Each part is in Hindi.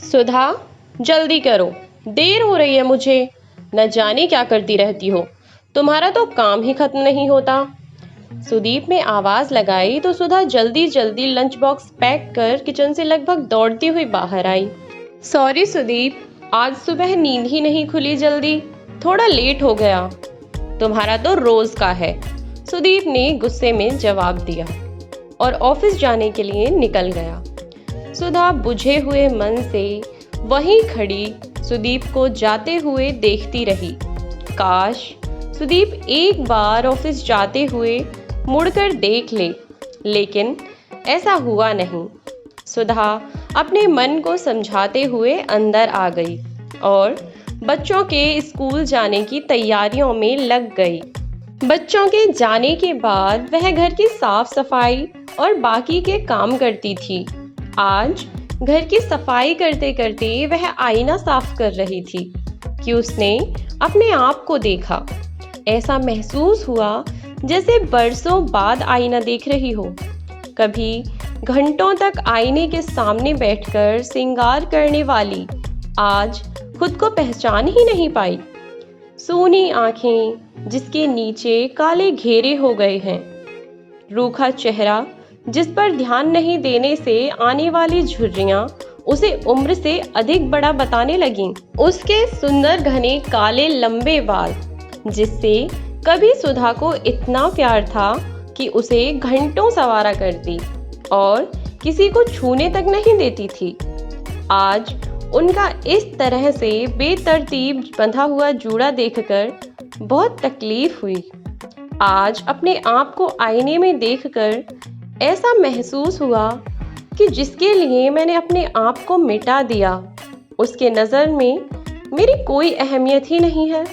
सुधा, जल्दी करो, देर हो रही है मुझे। न जाने क्या करती रहती हो, तुम्हारा तो काम ही खत्म नहीं होता। सुदीप ने आवाज लगाई तो सुधा जल्दी जल्दी लंच बॉक्स पैक कर किचन से लगभग दौड़ती हुई बाहर आई। सॉरी सुदीप, आज सुबह नींद ही नहीं खुली जल्दी, थोड़ा लेट हो गया। तुम्हारा तो रोज का है, सुदीप ने गुस्से में जवाब दिया और ऑफिस जाने के लिए निकल गया। सुधा बुझे हुए मन से वहीं खड़ी सुदीप को जाते हुए देखती रही। काश सुदीप एक बार ऑफिस जाते हुए मुड़कर देख ले, लेकिन ऐसा हुआ नहीं। सुधा अपने मन को समझाते हुए अंदर आ गई और बच्चों के स्कूल जाने की तैयारियों में लग गई। बच्चों के जाने के बाद वह घर की साफ सफाई और बाकी के काम करती थी। आज घर की सफाई करते करते वह आईना साफ कर रही थी कि उसने अपने आप को देखा। ऐसा महसूस हुआ जैसे बरसों बाद आईना देख रही हो। कभी घंटों तक आईने के सामने बैठकर श्रृंगार करने वाली आज खुद को पहचान ही नहीं पाई। सूनी आंखें जिसके नीचे काले घेरे हो गए हैं, रूखा चेहरा जिस पर ध्यान नहीं देने से आने वाली झुर्रियां उसे उम्र से अधिक बड़ा बताने लगीं। उसके सुंदर घने काले लंबे बाल जिससे कभी सुधा को इतना प्यार था कि उसे घंटों सवारा करती और किसी को छूने तक नहीं देती थी। आज उनका इस तरह से बेतरतीब बंधा हुआ जूड़ा देखकर बहुत तकलीफ हुई। आज अपने आप को आईने में देखकर ऐसा महसूस हुआ कि जिसके लिए मैंने अपने आप को मिटा दिया, उसके नज़र में मेरी कोई अहमियत ही नहीं है।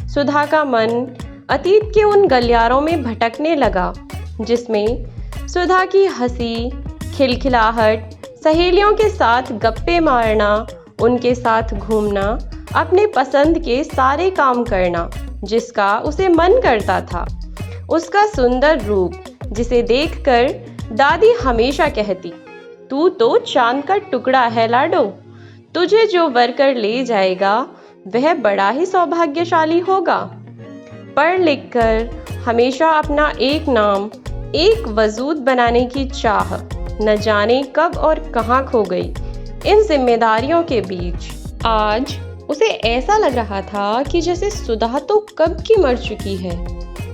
सुधा का मन अतीत के उन गलियारों में भटकने लगा जिसमें सुधा की हंसी, खिलखिलाहट, सहेलियों के साथ गप्पे मारना, उनके साथ घूमना, अपने पसंद के सारे काम करना जिसका उसे मन करता था, उसका सुंदर रूप जिसे देखकर दादी हमेशा कहती, तू तो चांद का टुकड़ा है लाडो, तुझे जो वर कर ले जाएगा वह बड़ा ही सौभाग्यशाली होगा। पढ़ लिख कर हमेशा अपना एक नाम, एक वजूद बनाने की चाह न जाने कब और कहाँ खो गई इन जिम्मेदारियों के बीच। आज उसे ऐसा लग रहा था कि जैसे सुधा तो कब की मर चुकी है,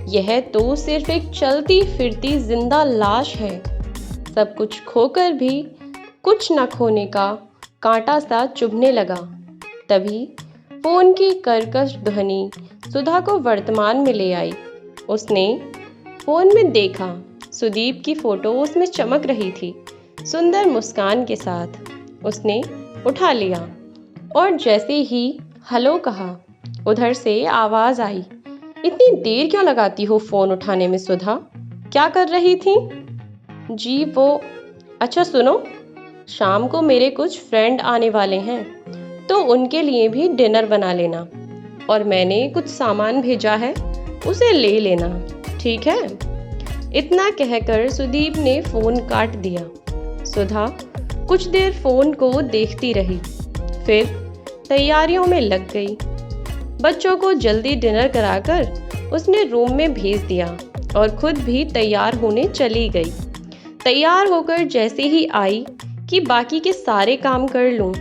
यह तो सिर्फ एक चलती फिरती जिंदा लाश है। सब कुछ खोकर भी कुछ न खोने का कांटा सा चुभने लगा। तभी फोन की कर्कश ध्वनि सुधा को वर्तमान में ले आई। उसने फोन में देखा, सुदीप की फोटो उसमें चमक रही थी सुंदर मुस्कान के साथ। उसने उठा लिया और जैसे ही हेलो कहा, उधर से आवाज आई, इतनी देर क्यों लगाती हो फोन उठाने में सुधा, क्या कर रही थी? जी वो, अच्छा सुनो, शाम को मेरे कुछ फ्रेंड आने वाले हैं तो उनके लिए भी डिनर बना लेना और मैंने कुछ सामान भेजा है उसे ले लेना, ठीक है? इतना कहकर सुदीप ने फोन काट दिया। सुधा कुछ देर फोन को देखती रही, फिर तैयारियों में लग गई। बच्चों को जल्दी डिनर कराकर उसने रूम में भेज दिया और खुद भी तैयार होने चली गई। तैयार होकर जैसे ही आई कि बाकी के सारे काम कर लूं,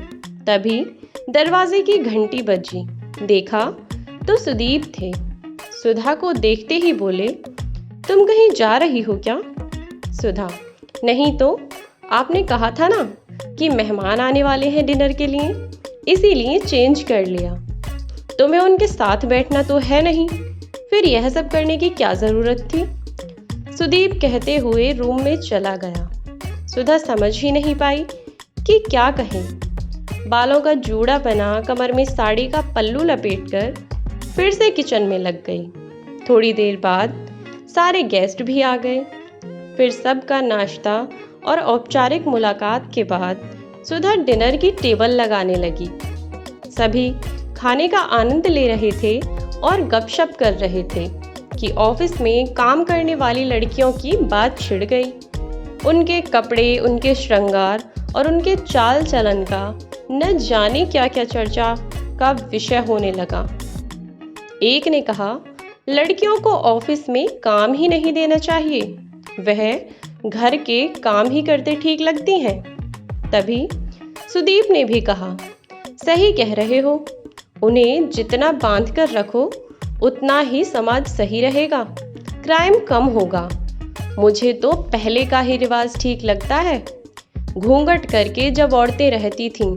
तभी दरवाजे की घंटी बजी। देखा तो सुदीप थे। सुधा को देखते ही बोले, तुम कहीं जा रही हो क्या? सुधा, नहीं तो, आपने कहा था ना कि मेहमान आने वाले हैं डिनर के लिए, इसीलिए चेंज कर लिया। तुम्हें उनके साथ बैठना तो है नहीं, फिर यह सब करने की क्या जरूरत थी? सुदीप कहते हुए रूम में चला गया। सुधा समझ ही नहीं पाई कि क्या कहे। बालों का जूड़ा बना कमर में साड़ी का पल्लू लपेटकर फिर से किचन में लग गई। थोड़ी देर बाद सारे गेस्ट भी आ गए। फिर सबका नाश्ता और औपचारिक मुलाकात के बाद सुधा डिनर की टेबल लगाने लगी। सभी खाने का आनंद ले रहे थे और गपशप कर रहे थे कि ऑफिस में काम करने वाली लड़कियों की बात छिड़ गई। उनके कपड़े, उनके श्रृंगार और उनके चाल चलन का न जाने क्या क्या चर्चा का विषय होने लगा। एक ने कहा, लड़कियों को ऑफिस में काम ही नहीं देना चाहिए, वह घर के काम ही करते ठीक लगती हैं। तभी सुदीप ने भी कहा, सही कह रहे हो, उन्हें जितना बांध कर रखो उतना ही समाज सही रहेगा, क्राइम कम होगा। मुझे तो पहले का ही रिवाज ठीक लगता है। घूंघट करके जब औरतें रहती थीं,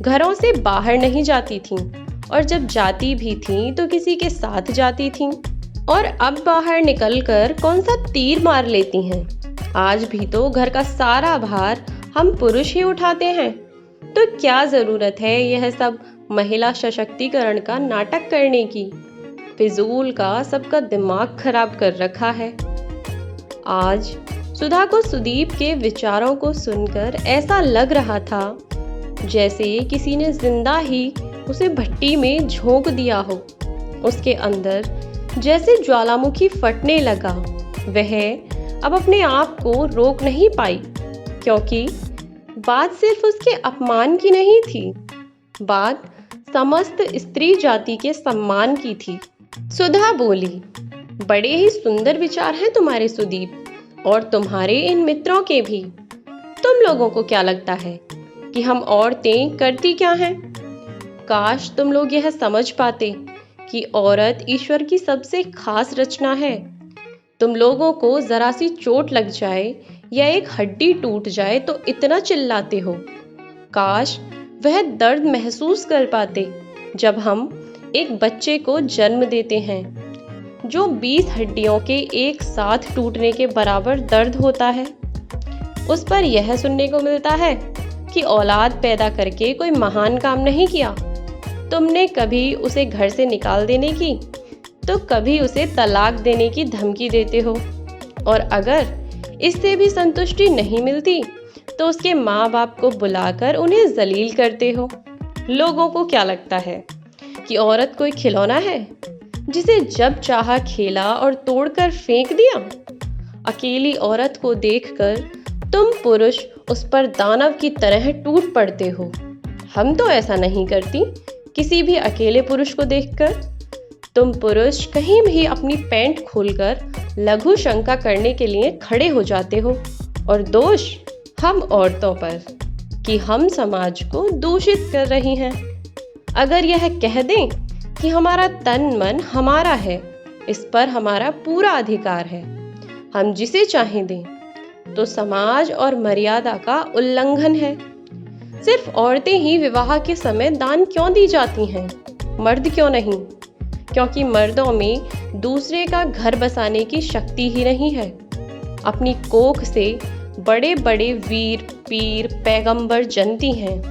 घरों से बाहर नहीं जाती थीं, और जब जाती भी थीं तो किसी के साथ जाती थीं। और अब बाहर निकलकर कौन सा तीर मार लेती हैं। आज भी तो घर का सारा भार हम पुरुष ही उठाते हैं। तो क्या जरूरत है यह सब महिला सशक्तिकरण का नाटक करने की। फिजूल का सबका दिमाग खराब कर रखा है। आज सुधा को सुदीप के विचारों को सुनकर ऐसा लग रहा था जैसे किसी ने जिंदा ही उसे भट्टी में झोंक दिया हो। उसके अंदर जैसे ज्वालामुखी फटने लगा। वह अब अपने आप को रोक नहीं पाई, क्योंकि बात सिर्फ उसके अपमान की नहीं थी, बात समस्त स्त्री जाति के सम्मान की थी। सुधा बोली, बड़े ही सुंदर विचार हैं तुम्हारे सुदीप, और तुम्हारे इन मित्रों के भी। तुम लोगों को क्या लगता है कि हम औरतें करती क्या हैं? काश तुम लोग यह समझ पाते कि औरत ईश्वर की सबसे खास रचना है। तुम लोगों को जरा सी चोट लग जाए या एक हड्डी टूट जाए तो इतना चिल्लाते हो। काश वह दर्द महसूस कर पाते जब हम एक बच्चे को जन्म देते हैं, जो 20 हड्डियों के एक साथ टूटने के बराबर दर्द होता है। उस पर यह सुनने को मिलता है कि औलाद पैदा करके कोई महान काम नहीं किया। तुमने कभी उसे घर से निकाल देने की तो कभी उसे तलाक देने की धमकी देते हो, और अगर इससे भी संतुष्टि नहीं मिलती तो उसके माँ बाप को बुलाकर उन्हें जलील करते हो। लोगों को क्या लगता है कि औरत कोई खिलौना है जिसे जब चाहा खेला और तोड़कर फेंक दिया? अकेली औरत को देखकर तुम पुरुष उस पर दानव की तरह टूट पड़ते हो। हम तो ऐसा नहीं करती किसी भी अकेले पुरुष को देखकर। तुम पुरुष कहीं भी अपनी पैंट खोलकर लघु शंका करने के लिए खड़े हो जाते हो, और दोष हम औरतों पर कि हम समाज को दूषित कर रही हैं। अगर यह कह दें कि हमारा तन मन हमारा है, इस पर हमारा पूरा अधिकार है, हम जिसे चाहें दें, तो समाज और मर्यादा का उल्लंघन है। सिर्फ औरतें ही विवाह के समय दान क्यों दी जाती हैं, मर्द क्यों नहीं? क्योंकि मर्दों में दूसरे का घर बसाने की शक्ति ही नहीं है। अपनी कोख से बड़े बड़े वीर, पीर, पैगंबर जन्मती हैं,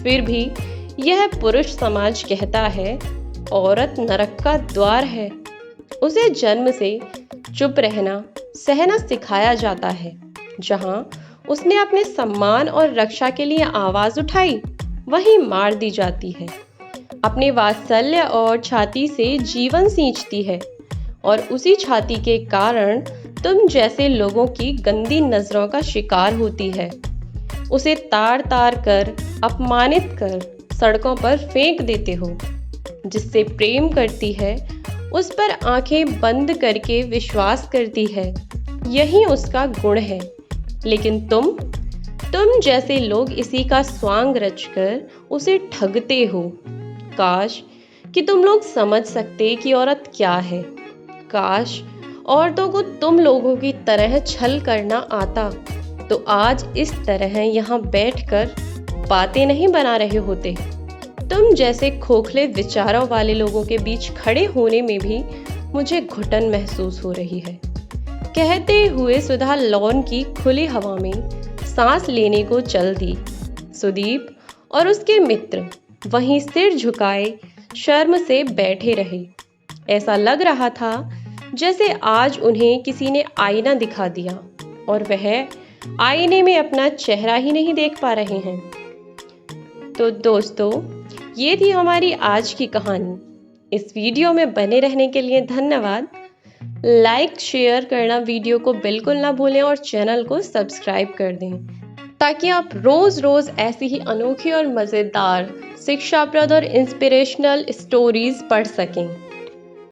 फिर भी यह पुरुष समाज कहता है औरत नरक का द्वार है। उसे जन्म से चुप रहना, सहना सिखाया जाता है। जहां उसने अपने सम्मान और रक्षा के लिए आवाज उठाई, वहीं मार दी जाती है। अपने वात्सल्य और छाती से जीवन सींचती है, और उसी छाती के कारण तुम जैसे लोगों की गंदी नजरों का शिकार होती है। उसे तार तार कर, अपमानित कर सड़कों पर फेंक देते हो। जिससे प्रेम करती है उस पर आंखें बंद करके विश्वास करती है, यही उसका गुण है। लेकिन तुम जैसे लोग इसी का स्वांग रचकर उसे ठगते हो। काश कि तुम लोग समझ सकते कि औरत क्या है। काश औरतों को तुम लोगों की तरह छल करना आता, तो आज इस तरह यहाँ बैठकर बातें नहीं बना रहे होते। तुम जैसे खोखले विचारों वाले लोगों के बीच खड़े होने में भी मुझे घुटन महसूस हो रही है। कहते हुए सुधा लॉन की खुली हवा में सांस लेने को चल दी। सुदीप और उसके मित्र वहीं सिर झुकाए शर्म से बैठे रहे। ऐसा लग रहा था जैसे आज उन्हें किसी ने आईना दिखा दिया और वह आईने में अपना चेहरा ही नहीं देख पा रहे हैं। तो दोस्तों, ये थी हमारी आज की कहानी। इस वीडियो में बने रहने के लिए धन्यवाद। लाइक शेयर करना वीडियो को बिल्कुल ना भूलें और चैनल को सब्सक्राइब कर दें। ताकि आप रोज़ रोज़ ऐसी ही अनोखी और मज़ेदार शिक्षाप्रद और इंस्पिरेशनल स्टोरीज पढ़ सकें।